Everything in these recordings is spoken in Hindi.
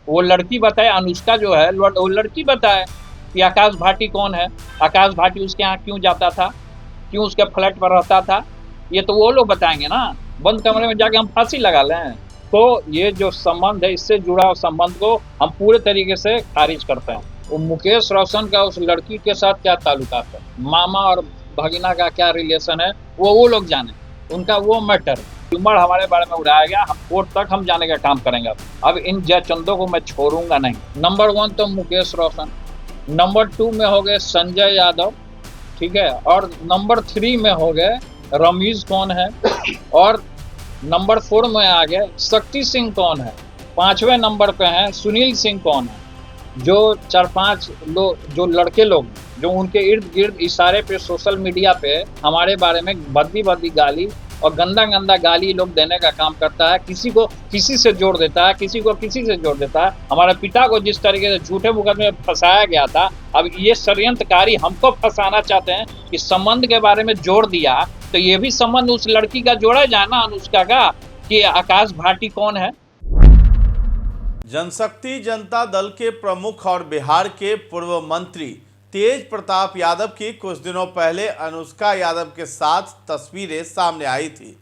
वो लड़की बताए, अनुष्का जो है वो लड़की बताए कि आकाश भाटी कौन है, आकाश भाटी उसके यहाँ क्यों जाता था, क्यों उसके फ्लैट पर रहता था, ये तो वो लोग बताएंगे ना। बंद कमरे में जाके हम फांसी लगा लें? तो ये जो संबंध है, इससे जुड़ा हुआ संबंध को हम पूरे तरीके से खारिज करते हैं। वो मुकेश रोशन का उस लड़की के साथ क्या ताल्लुकात है, मामा और भगीना का क्या रिलेशन है, वो लोग जाने, उनका वो मैटर। ट्यूमर हमारे बारे में उड़ाया गया, हम कोर्ट तक हम जाने का काम करेंगे। अब इन जयचंदों को मैं छोड़ूंगा नहीं। नंबर 1 तो मुकेश रोशन, नंबर 2 में हो गए संजय यादव, ठीक है, और नंबर 3 में हो गए रमीज कौन है, और नंबर 4 में आ गए शक्ति सिंह कौन है, 5वें नंबर पे हैं सुनील सिंह कौन है। जो 4-5 लोग, जो लड़के लोग जो उनके इर्द गिर्द इशारे पे सोशल मीडिया पे हमारे बारे में भद्दी भद्दी गाली और गंदा गंदा गाली लोग देने का काम करता है, किसी को किसी से जोड़ देता है, किसी को किसी से जोड़ देता है। हमारे पिता को जिस तरीके से झूठे मुकदमे में फंसाया गया था, अब ये षड्यंत्रकारी हमको फंसाना चाहते हैं कि संबंध के बारे में जोड़ दिया, तो ये भी संबंध उस लड़की का जोड़ा जाए ना, अनुष्का का, कि आकाश भाटी कौन है। जनशक्ति जनता दल के प्रमुख और बिहार के पूर्व मंत्री तेज प्रताप यादव की कुछ दिनों पहले अनुष्का यादव के साथ तस्वीरें सामने आई थी।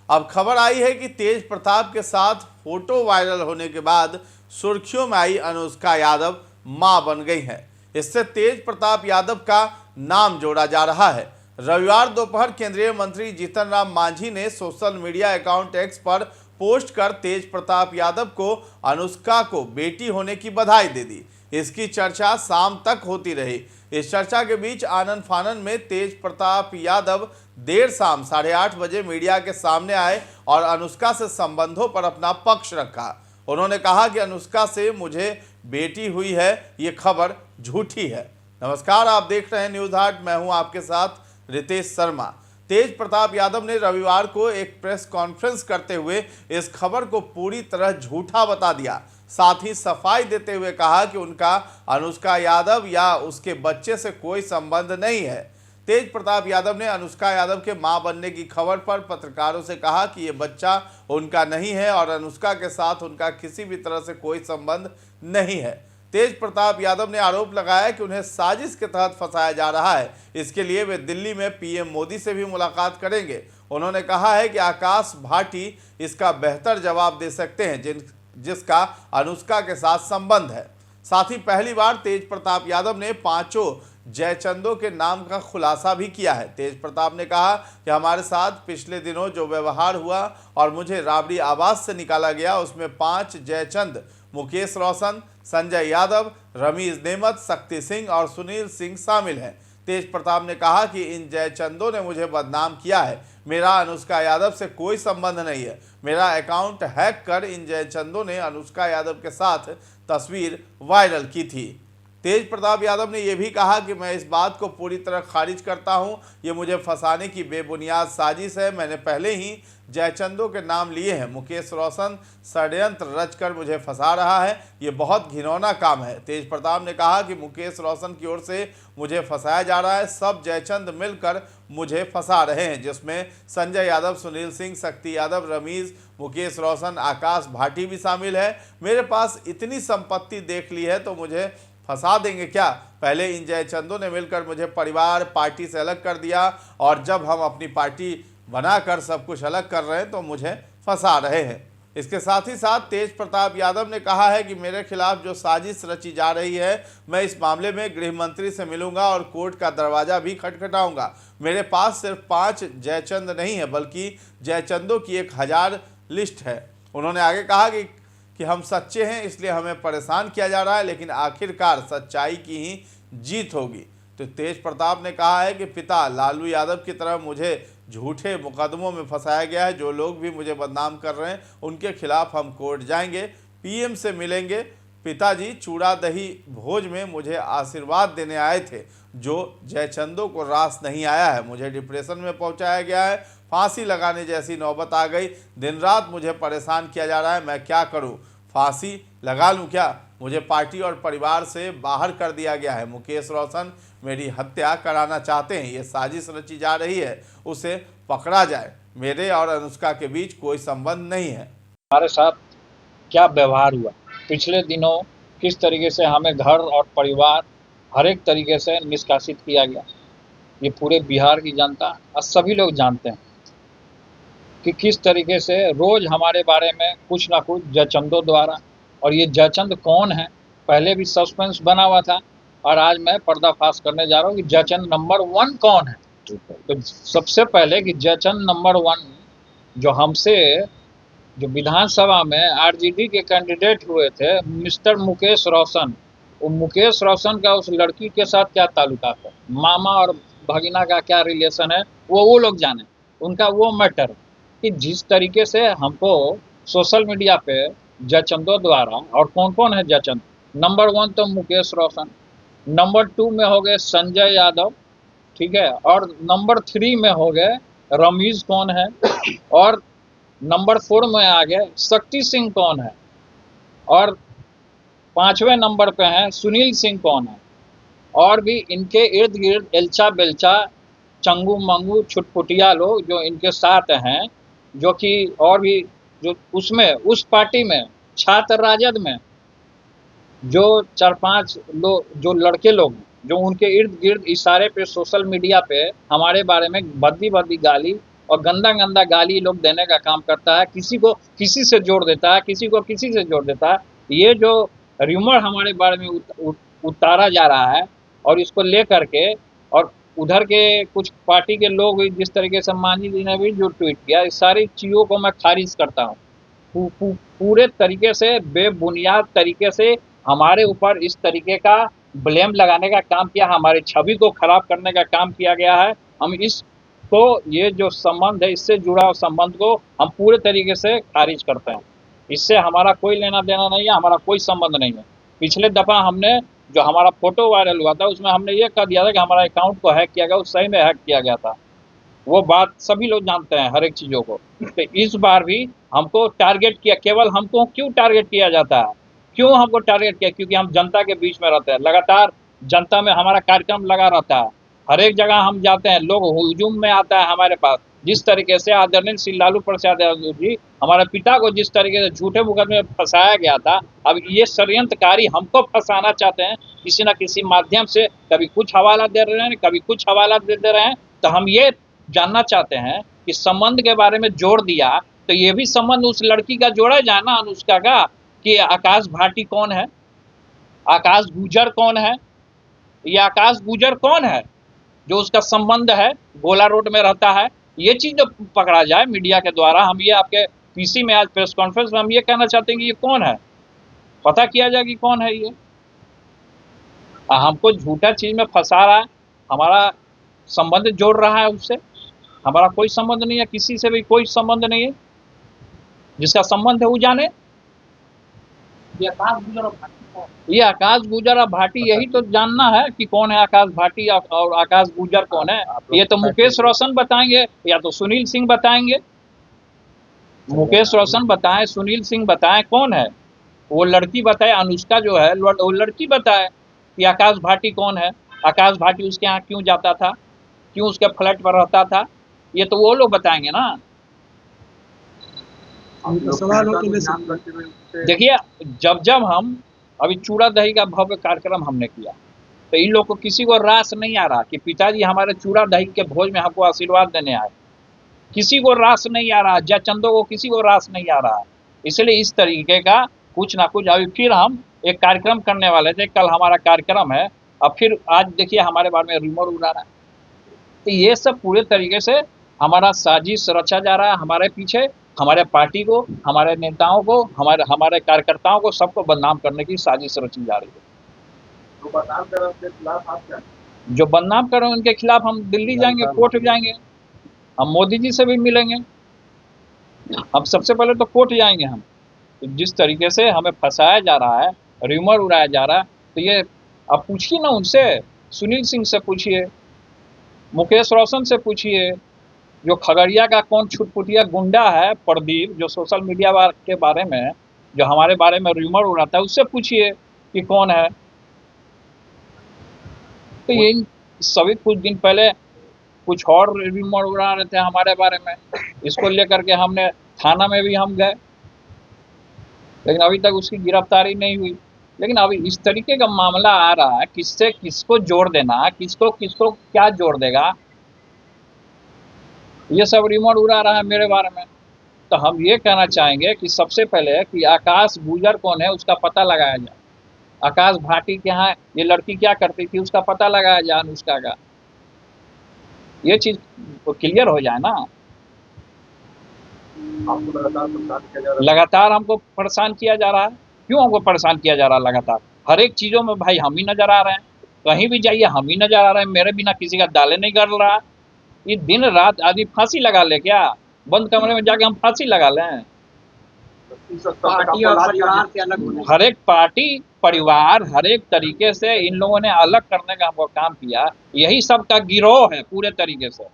अब खबर आई है कि तेज प्रताप के साथ फोटो वायरल होने के बाद सुर्खियों में आई अनुष्का यादव मां बन गई हैं। इससे तेज प्रताप यादव का नाम जोड़ा जा रहा है। रविवार दोपहर केंद्रीय मंत्री जीतन राम मांझी ने सोशल मीडिया अकाउंट एक्स पर पोस्ट कर तेज प्रताप यादव को अनुष्का को बेटी होने की बधाई दे दी। इसकी चर्चा शाम तक होती रही। इस चर्चा के बीच आनन फानन में तेज प्रताप यादव देर शाम 8:30 बजे मीडिया के सामने आए और अनुष्का से संबंधों पर अपना पक्ष रखा। उन्होंने कहा कि अनुष्का से मुझे बेटी हुई है, ये खबर झूठी है। नमस्कार, आप देख रहे हैं न्यूज़ हाट, मैं हूं आपके साथ रितेश शर्मा। तेज प्रताप यादव ने रविवार को एक प्रेस कॉन्फ्रेंस करते हुए इस खबर को पूरी तरह झूठा बता दिया। साथ ही सफाई देते हुए कहा कि उनका अनुष्का यादव या उसके बच्चे से कोई संबंध नहीं है। तेज प्रताप यादव ने अनुष्का यादव के मां बनने की खबर पर पत्रकारों से कहा कि ये बच्चा उनका नहीं है और अनुष्का के साथ उनका किसी भी तरह से कोई संबंध नहीं है। तेज प्रताप यादव ने आरोप लगाया कि उन्हें साजिश के तहत फंसाया जा रहा है। इसके लिए वे दिल्ली में पीएम मोदी से भी मुलाकात करेंगे। उन्होंने कहा है कि आकाश भाटी इसका बेहतर जवाब दे सकते हैं जिसका अनुष्का के साथ संबंध है। साथ ही पहली बार तेज प्रताप यादव ने 5 जयचंदों के नाम का खुलासा भी किया है। तेज प्रताप ने कहा कि हमारे साथ पिछले दिनों जो व्यवहार हुआ और मुझे राबड़ी आवास से निकाला गया, उसमें 5 जयचंद मुकेश रोशन, संजय यादव, रमीज नेमत, शक्ति सिंह और सुनील सिंह शामिल हैं। तेज प्रताप ने कहा कि इन जयचंदों ने मुझे बदनाम किया है। मेरा अनुष्का यादव से कोई संबंध नहीं है। मेरा अकाउंट हैक कर इन जयचंदों ने अनुष्का यादव के साथ तस्वीर वायरल की थी। तेज प्रताप यादव ने यह भी कहा कि मैं इस बात को पूरी तरह खारिज करता हूं। ये मुझे फंसाने की बेबुनियाद साजिश है। मैंने पहले ही जयचंदों के नाम लिए हैं। मुकेश रोशन षड्यंत्र रचकर मुझे फंसा रहा है। ये बहुत घिनौना काम है। तेज प्रताप ने कहा कि मुकेश रोशन की ओर से मुझे फंसाया जा रहा है। सब जयचंद मिलकर मुझे फंसा रहे हैं, जिसमें संजय यादव, सुनील सिंह, शक्ति यादव, रमीज, मुकेश रोशन, आकाश भाटी भी शामिल है। मेरे पास इतनी संपत्ति देख ली है तो मुझे फंसा देंगे क्या? पहले इन जयचंदों ने मिलकर मुझे परिवार पार्टी से अलग कर दिया और जब हम अपनी पार्टी बनाकर सब कुछ अलग कर रहे हैं तो मुझे फंसा रहे हैं। इसके साथ ही साथ तेज प्रताप यादव ने कहा है कि मेरे खिलाफ जो साजिश रची जा रही है, मैं इस मामले में गृह मंत्री से मिलूंगा और कोर्ट का दरवाजा भी खटखटाऊंगा। मेरे पास सिर्फ 5 जयचंद नहीं है बल्कि जयचंदों की 1000 लिस्ट है। उन्होंने आगे कहा कि हम सच्चे हैं, इसलिए हमें परेशान किया जा रहा है, लेकिन आखिरकार सच्चाई की ही जीत होगी। तो तेज प्रताप ने कहा है कि पिता लालू यादव की तरह मुझे झूठे मुकदमों में फंसाया गया है। जो लोग भी मुझे बदनाम कर रहे हैं उनके खिलाफ हम कोर्ट जाएंगे, पीएम से मिलेंगे। पिताजी चूड़ा दही भोज में मुझे आशीर्वाद देने आए थे, जो जयचंदों को रास नहीं आया है। मुझे डिप्रेशन में पहुंचाया गया है, फांसी लगाने जैसी नौबत आ गई। दिन रात मुझे परेशान किया जा रहा है, मैं क्या करूं? फांसी लगा लूं क्या? मुझे पार्टी और परिवार से बाहर कर दिया गया है। मुकेश रोशन मेरी हत्या कराना चाहते हैं। ये साजिश रची जा रही है, उसे पकड़ा जाए। मेरे और अनुष्का के बीच कोई संबंध नहीं है। हमारे साथ क्या व्यवहार हुआ, पिछले दिनों किस तरीके से हमें घर और परिवार हर एक तरीके से निष्कासित किया गया, ये पूरे बिहार की जनता और सभी लोग जानते हैं कि किस तरीके से रोज हमारे बारे में कुछ ना कुछ जयचंदों द्वारा, और ये जयचंद कौन है पहले भी सस्पेंस बना हुआ था, और आज मैं पर्दाफाश करने जा रहा हूँ कि जयचंद नंबर 1 कौन है। तो सबसे पहले कि जयचंद नंबर 1 जो हमसे जो विधानसभा में आरजेडी के कैंडिडेट हुए थे मिस्टर मुकेश रोशन, वो मुकेश रोशन का उस लड़की के साथ क्या ताल्लुकात है, मामा और भगिना का क्या रिलेशन है, वो लोग जाने, उनका वो मैटर। कि जिस तरीके से हमको सोशल मीडिया पे जयचंदों द्वारा, और कौन कौन है जयचंद, नंबर 1 तो मुकेश रोशन, नंबर 2 में हो गए संजय यादव, ठीक है, और नंबर 3 में हो गए रमीज कौन है, और नंबर 4 में आ गए शक्ति सिंह कौन है, और 5वें नंबर पे हैं सुनील सिंह कौन है, और भी इनके इर्द गिर्द एल्चा बेल्चा चंगू मंगू छुटपुटिया लोग जो इनके साथ हैं, जो कि और भी जो उसमें उस पार्टी में छात्र राजद में जो 4-5 लोग जो लड़के लोग जो उनके इर्द गिर्द इशारे पे सोशल मीडिया पे हमारे बारे में भद्दी भद्दी गाली और गंदा गंदा गाली लोग देने का काम करता है, किसी को किसी से जोड़ देता है, किसी को किसी से जोड़ देता है। ये जो र्यूमर हमारे बारे में उतारा जा रहा है, और इसको लेकर के, और उधर के कुछ पार्टी के लोग भी जिस तरीके से मांझी जी ने भी जो ट्वीट किया, इस सारी चीज़ों को मैं खारिज करता हूँ। पूरे तरीके से बेबुनियाद तरीके से हमारे ऊपर इस तरीके का ब्लेम लगाने का काम किया, हमारी छवि को खराब करने का काम किया गया है। हम इसको, ये जो संबंध है, इससे जुड़ा हुआ संबंध को हम पूरे तरीके से खारिज करते हैं। इससे हमारा कोई लेना देना नहीं है, हमारा कोई संबंध नहीं है। पिछले दफ़ा हमने जो हमारा फोटो वायरल हुआ था उसमें हमने ये कह दिया था कि हमारा अकाउंट को हैक किया गया, उस सही में हैक किया गया था, वो बात सभी लोग जानते हैं हर एक चीज़ों को। तो इस बार भी हमको टारगेट किया, केवल हमको क्यों टारगेट किया जाता है, क्यों हमको टारगेट किया, क्योंकि हम जनता के बीच में रहते हैं, लगातार जनता में हमारा कार्यक्रम लगा रहता है, हर एक जगह हम जाते हैं, लोग हुजूम में आता है हमारे पास। जिस तरीके से आदरणीय श्री लालू प्रसाद यादव जी, हमारे पिता को जिस तरीके से झूठे मुकदमे में फंसाया गया था, अब ये षड्यंत्रकारी हमको फंसाना चाहते हैं किसी न किसी माध्यम से, कभी कुछ हवाला दे रहे हैं, कभी कुछ हवाला दे रहे हैं। तो हम ये जानना चाहते हैं कि संबंध के बारे में जोड़ दिया, तो ये भी संबंध उस लड़की का जोड़ा जाए ना, अनुष्का का, कि आकाश भाटी कौन है, आकाश गुजर कौन है, ये आकाश गुजर कौन है जो उसका संबंध है, गोला रोड में रहता है, ये चीज जो पकड़ा जाए मीडिया के द्वारा। हम ये आपके पीसी में आज प्रेस कॉन्फ्रेंस में हम ये कहना चाहते हैं कि ये कौन है, पता किया जाए कि कौन है ये। हमको झूठा चीज में फंसा रहा है, हमारा संबंध जोड़ रहा है उससे, हमारा कोई संबंध नहीं है, किसी से भी कोई संबंध नहीं है, जिसका संबंध है वो जाने। ये आकाश गुजर और भाटी, यही तो जानना है कि कौन है आकाश भाटी और आकाश गुजर कौन है। ये तो मुकेश रोशन बताएंगे या तो सुनील सिंह बताएंगे, मुकेश रोशन बताएं, सुनील सिंह बताएं, कौन है वो लड़की बताए, अनुष्का जो है वो लड़की बताए कि आकाश भाटी कौन है, आकाश भाटी उसके यहाँ क्यों जाता था, क्यों उसके फ्लैट पर रहता था, ये तो वो लोग बताएंगे ना। सवाल हो तो देखिए, जब हम अभी चूड़ा दही का भव्य कार्यक्रम हमने किया, तो इन लोग को किसी को रास नहीं आ रहा कि पिताजी हमारे चूड़ा दही के भोज में हमको आशीर्वाद देने आए, किसी को रास नहीं आ रहा, जयचंदों को किसी को रास नहीं आ रहा। इसलिए इस तरीके का कुछ ना कुछ, अभी फिर हम एक कार्यक्रम करने वाले थे, कल हमारा कार्यक्रम है, अब फिर आज देखिए हमारे बारे में रूमर उड़ा रहा है। तो ये सब पूरे तरीके से हमारा साजिश रचा जा रहा है, हमारे पीछे हमारे पार्टी को, हमारे नेताओं को, हमारे कार्यकर्ताओं को, सबको बदनाम करने की साजिश रची जा रही है। जो बदनाम कर रहे हैं उनके खिलाफ हम दिल्ली जाएंगे, कोर्ट जाएंगे, हम मोदी जी से भी मिलेंगे, हम सबसे पहले तो कोर्ट जाएंगे हम। तो जिस तरीके से हमें फंसाया जा रहा है, र्यूमर उड़ाया जा रहा है, तो ये अब पूछिए ना उनसे, सुनील सिंह से पूछिए, मुकेश रोशन से पूछिए, जो खगड़िया का कौन छुटपुटिया गुंडा है प्रदीप, जो सोशल मीडिया के बारे में, जो हमारे बारे में र्यूमर उड़ाता है, उससे पूछिए कि कौन है। तो ये सभी कुछ दिन पहले कुछ और र्यूमर उड़ा रहे थे हमारे बारे में, इसको लेकर के हमने थाना में भी हम गए, लेकिन अभी तक उसकी गिरफ्तारी नहीं हुई। लेकिन अभी इस तरीके का मामला आ रहा है, किससे किसको जोड़ देना, किसको किसको क्या जोड़ देगा, ये सब रिमोट उड़ा रहा है मेरे बारे में। तो हम ये कहना चाहेंगे कि सबसे पहले कि आकाश गुजर कौन है उसका पता लगाया जाए। आकाश भाटी के यहाँ ये लड़की क्या करती थी उसका पता लगाया जाए, अनुष्का का, ये चीज क्लियर हो जाए ना। आपको लगातार परेशान किया जा रहा लगातार हमको परेशान किया जा रहा है। क्यों हमको परेशान किया जा रहा है लगातार? हर एक चीजों में भाई हम ही नजर आ रहे हैं, कहीं भी जाइए हम ही नजर आ रहे हैं, मेरे बिना किसी का दाले नहीं कर रहा। ये दिन रात आदमी फांसी लगा ले क्या? बंद कमरे में जाके हम फांसी लगा लें? है? इस स्तर तक आपको लाज परिवार से अलग होने हर एक पार्टी परिवार हर एक तरीके से इन लोगों ने अलग करने का हमको काम किया। यही सबका गिरोह है पूरे तरीके से,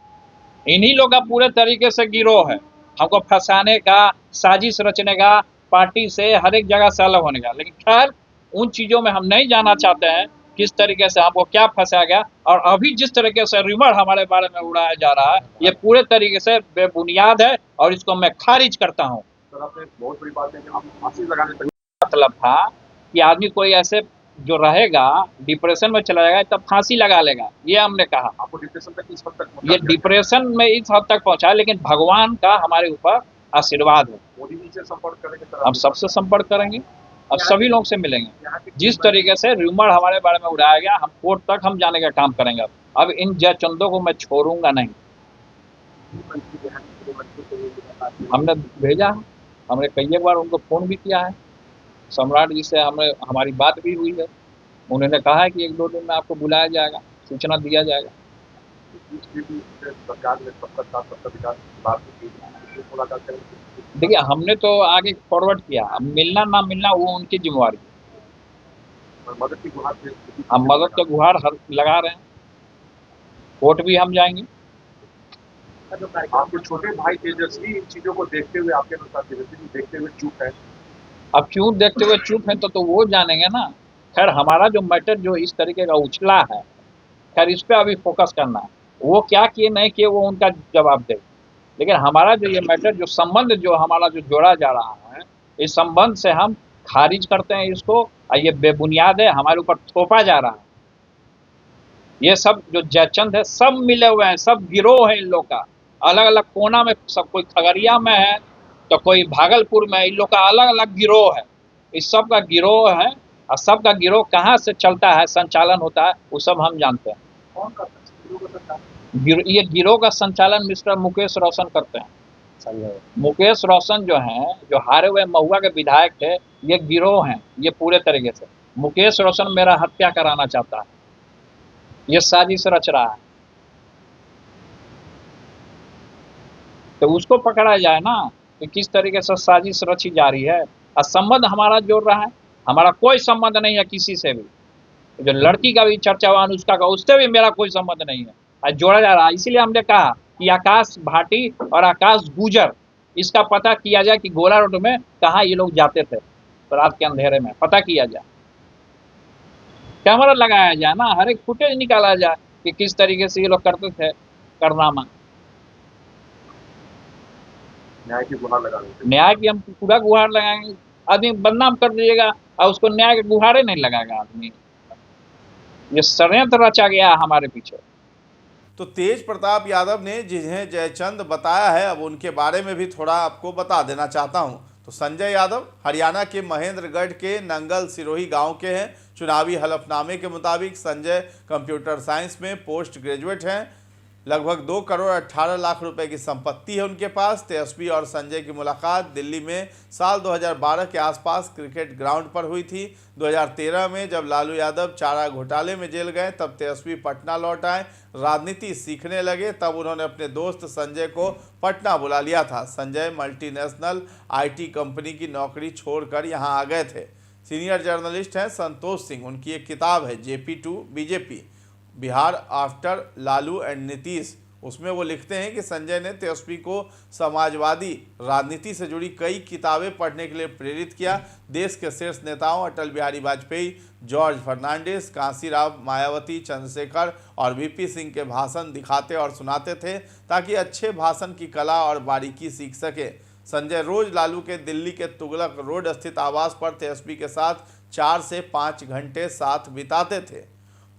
इन्हीं लोग का पूरे तरीके से गिरोह है, हमको फंसाने का, साजिश रचने का, पार्टी से हर एक जगह से अलग होने का। लेकिन खैर उन चीजों में हम नहीं जाना चाहते हैं, किस तरीके से हमको क्या फंसाया गया। और अभी जिस तरीके से रिमर हमारे बारे में उड़ाया जा रहा है ये पूरे तरीके से बेबुनियाद है और इसको मैं खारिज करता हूँ। सर आपने बहुत बड़ी बात है कि आप फांसी लगाने तक मतलब था कि आदमी कोई ऐसे जो रहेगा डिप्रेशन में चला जाएगा तब फांसी लगा लेगा, ये हमने कहा। आपको डिप्रेशन तक इस हद तक ये डिप्रेशन में इस हद तक पहुंचा, लेकिन भगवान का हमारे ऊपर आशीर्वाद है। मोदी जी से संपर्क करेंगे सर हम सबसे संपर्क करेंगे, अब सभी लोग से मिलेंगे। यहाँ के जिस तरीके से रूमर हमारे बारे में उड़ाया गया, हम कोर्ट तक हम जाने का काम करेंगे। अब इन जयचंदों को मैं छोड़ूंगा नहीं। मंत्री यहाँ के मंत्री को ये बात है। हमने भेजा है, हमने कई एक बार उनको फोन भी किया है, सम्राट जी से हमारी बात भी हुई है। उन्होंने कहा है कि 1-2 दिन में आपको बुलाया जाएगा, सूचना दिया जाएगा। सरकार ने सबका साथ सबका विकास की बात की थी, मुलाकात करेंगे। देखिए हमने तो आगे फॉरवर्ड किया, अब मिलना ना मिलना वो उनकी जिम्मेवारी है। और मदद की गुहार भेज हम मदद का गुहार लगा रहे हैं, कोर्ट भी हम जाएंगे। आपके छोटे भाई तेजस्वी इन चीजों को देखते हुए आपके अनुसार तेजस्वी देखते हुए चुप है। अब क्यों देखते हुए चुप है तो वो जानेंगे ना। खैर हमारा जो मैटर जो इस तरीके का उछला है, खैर इस पे अभी फोकस करना है, वो क्या किए नहीं किए वो उनका जवाब दे। लेकिन हमारा जो ये मैटर जो संबंध जो हमारा जो जोड़ा जा रहा है, इस संबंध से हम खारिज करते हैं इसको, और ये बेबुनियाद है, हमारे ऊपर थोपा जा रहा है। ये सब जो जयचंद है सब मिले हुए हैं, सब गिरोह है इन लोग का, अलग अलग कोना में, सब कोई खगड़िया में है तो कोई भागलपुर में, इन लोग का अलग अलग गिरोह है। इस सब का गिरोह है, और सब का गिरोह कहाँ से चलता है, संचालन होता है, वो सब हम जानते हैं। कौन करता है ये गिरोह का संचालन मिस्टर मुकेश रोशन करते हैं। मुकेश रोशन जो हैं, जो हारे हुए महुआ के विधायक थे, ये गिरोह हैं ये पूरे तरीके से। मुकेश रोशन मेरा हत्या कराना चाहता है, ये साजिश रच रहा है, तो उसको पकड़ा जाए ना कि किस तरीके से साजिश रची जा रही है। और संबंध हमारा जोड़ रहा है, हमारा कोई संबंध नहीं है किसी से भी। जो लड़की का भी चर्चा हुआ अनुष्का का, उससे भी मेरा कोई संबंध नहीं है, और जोड़ा जा रहा है। इसीलिए हमने कहा कि आकाश भाटी और आकाश गुजर, इसका पता किया जाए कि गोला रोड में कहाँ ये लोग जाते थे, तो रात के अंधेरे में पता किया जाए, कैमरा लगाया जाए ना, हर एक फुटेज निकाला जाए कि किस तरीके से ये लोग करते थे कारनामा। न्याय की गुहार लगा रहे थे। न्याय की हम पूरा गुहार लगाएंगे। आदमी बदनाम कर दीजिएगा और उसको न्याय के गुहारे नहीं लगाएगा आदमी। ये षड्यंत्र रचा गया है हमारे पीछे। तो तेज प्रताप यादव ने जिन्हें जयचंद बताया है, अब उनके बारे में भी थोड़ा आपको बता देना चाहता हूं। तो संजय यादव हरियाणा के महेंद्रगढ़ के नंगल सिरोही गांव के हैं। चुनावी हलफनामे के मुताबिक संजय कंप्यूटर साइंस में पोस्ट ग्रेजुएट हैं। लगभग 2 करोड़ 18 लाख रुपए की संपत्ति है उनके पास। तेजस्वी और संजय की मुलाकात दिल्ली में साल 2012 के आसपास क्रिकेट ग्राउंड पर हुई थी। 2013 में जब लालू यादव चारा घोटाले में जेल गए तब तेजस्वी पटना लौट आए, राजनीति सीखने लगे। तब उन्होंने अपने दोस्त संजय को पटना बुला लिया था। संजय मल्टीनेशनल IT कंपनी की नौकरी छोड़कर यहाँ आ गए थे। सीनियर जर्नलिस्ट हैं संतोष सिंह। उनकी एक किताब है JP2 BJP Bihar after Lalu and Nitish. उसमें वो लिखते हैं कि संजय ने तेजस्वी को समाजवादी राजनीति से जुड़ी कई किताबें पढ़ने के लिए प्रेरित किया। देश के शीर्ष नेताओं अटल बिहारी वाजपेयी, जॉर्ज फर्नांडिस, कांसीराम, मायावती, चंद्रशेखर और VP सिंह के भाषण दिखाते और सुनाते थे ताकि अच्छे भाषण की कला और बारीकी सीख सके। संजय रोज लालू के दिल्ली के तुगलक रोड स्थित आवास पर तेजस्वी के साथ 4 से 5 घंटे साथ बिताते थे।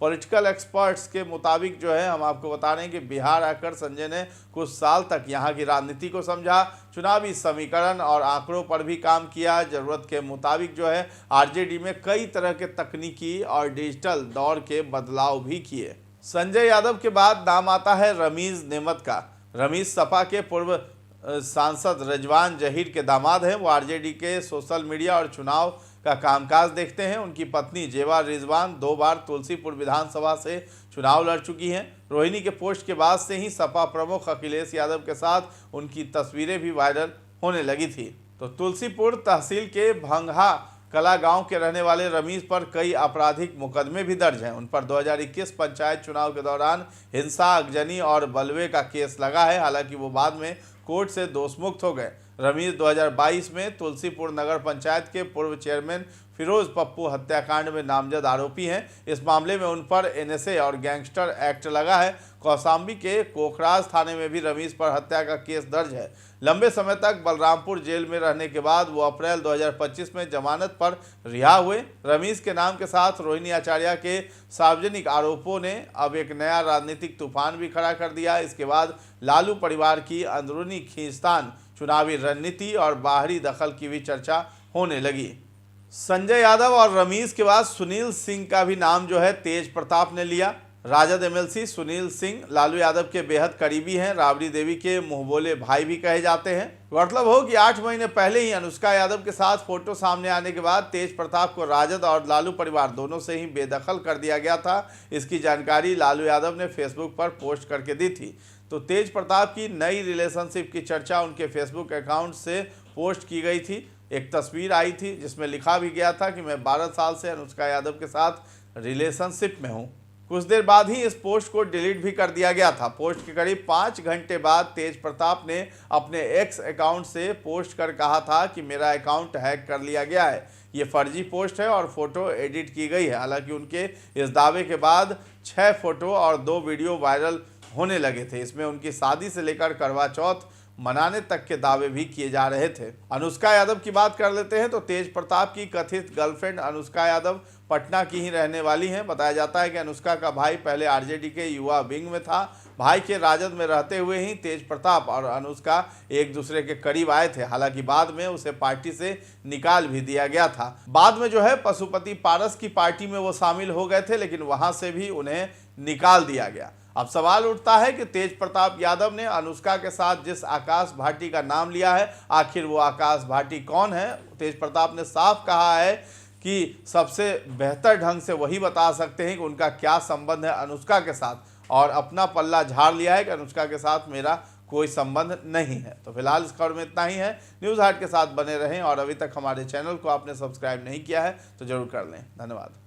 पॉलिटिकल एक्सपर्ट्स के मुताबिक जो है, हम आपको बता रहे हैं कि बिहार आकर संजय ने कुछ साल तक यहाँ की राजनीति को समझा, चुनावी समीकरण और आंकड़ों पर भी काम किया। जरूरत के मुताबिक जो है आरजेडी में कई तरह के तकनीकी और डिजिटल दौर के बदलाव भी किए। संजय यादव के बाद नाम आता है रमीज नेमत का। रमीज सपा के पूर्व सांसद रिजवान जहीर के दामाद हैं। वो आरजेडी के सोशल मीडिया और चुनाव का कामकाज देखते हैं। उनकी पत्नी जेवा रिजवान 2 बार तुलसीपुर विधानसभा से चुनाव लड़ चुकी हैं। रोहिणी के पोस्ट के बाद से ही सपा प्रमुख अखिलेश यादव के साथ उनकी तस्वीरें भी वायरल होने लगी थी। तो तुलसीपुर तहसील के भंगहा कला गांव के रहने वाले रमीज पर कई आपराधिक मुकदमे भी दर्ज हैं। उन पर 2021 पंचायत चुनाव के दौरान हिंसा, आगजनी और बलवे का केस लगा है। हालांकि वो बाद में कोर्ट से दोषमुक्त हो गए। रमीज 2022 में तुलसीपुर नगर पंचायत के पूर्व चेयरमैन फिरोज पप्पू हत्याकांड में नामजद आरोपी हैं। इस मामले में उन पर एनएसए और गैंगस्टर एक्ट लगा है। कौशाम्बी के कोखराज थाने में भी रमीज पर हत्या का केस दर्ज है। लंबे समय तक बलरामपुर जेल में रहने के बाद वो अप्रैल 2025 में जमानत पर रिहा हुए। रमीज के नाम के साथ रोहिणी आचार्य के सार्वजनिक आरोपों ने अब एक नया राजनीतिक तूफान भी खड़ा कर दिया। इसके बाद लालू परिवार की अंदरूनी खींचतान, चुनावी रणनीति और बाहरी दखल की भी चर्चा होने लगी। संजय यादव और रमीज के बाद सुनील सिंह का भी नाम जो है तेज प्रताप ने लिया। राजद एमएलसी सुनील सिंह लालू यादव के बेहद करीबी हैं। राबड़ी देवी के मुंहबोले भाई भी कहे जाते हैं। गौरतलब हो कि 8 महीने पहले ही अनुष्का यादव के साथ फोटो सामने आने के बाद तेज प्रताप को राजद और लालू परिवार दोनों से ही बेदखल कर दिया गया था। इसकी जानकारी लालू यादव ने फेसबुक पर पोस्ट करके दी थी। तो तेज प्रताप की नई रिलेशनशिप की चर्चा उनके फेसबुक अकाउंट से पोस्ट की गई थी। एक तस्वीर आई थी जिसमें लिखा भी गया था कि मैं 12 साल से अनुष्का यादव के साथ रिलेशनशिप में हूं। कुछ देर बाद ही इस पोस्ट को डिलीट भी कर दिया गया था। पोस्ट के करीब 5 घंटे बाद तेज प्रताप ने अपने एक्स अकाउंट से पोस्ट कर कहा था कि मेरा अकाउंट हैक कर लिया गया है, ये फर्जी पोस्ट है और फोटो एडिट की गई है। हालांकि उनके इस दावे के बाद 6 फोटो और 2 वीडियो वायरल होने लगे थे। इसमें उनकी शादी से लेकर करवा चौथ मनाने तक के दावे भी किए जा रहे थे। अनुष्का यादव की बात कर लेते हैं तो तेज प्रताप की कथित गर्लफ्रेंड अनुष्का यादव पटना की ही रहने वाली हैं। बताया जाता है कि अनुष्का का भाई पहले आरजेडी के युवा विंग में था। भाई के राजद में रहते हुए ही तेज प्रताप और अनुष्का एक दूसरे के करीब आए थे। हालांकि बाद में उसे पार्टी से निकाल भी दिया गया था। बाद में जो है पशुपति पारस की पार्टी में वो शामिल हो गए थे, लेकिन वहां से भी उन्हें निकाल दिया गया। अब सवाल उठता है कि तेज प्रताप यादव ने अनुष्का के साथ जिस आकाश भाटी का नाम लिया है, आखिर वो आकाश भाटी कौन है? तेज प्रताप ने साफ कहा है कि सबसे बेहतर ढंग से वही बता सकते हैं कि उनका क्या संबंध है अनुष्का के साथ, और अपना पल्ला झाड़ लिया है कि अनुष्का के साथ मेरा कोई संबंध नहीं है। तो फिलहाल इस खबर में इतना ही है। न्यूज़ हाट के साथ बने रहें और अभी तक हमारे चैनल को आपने सब्सक्राइब नहीं किया है तो जरूर कर लें। धन्यवाद।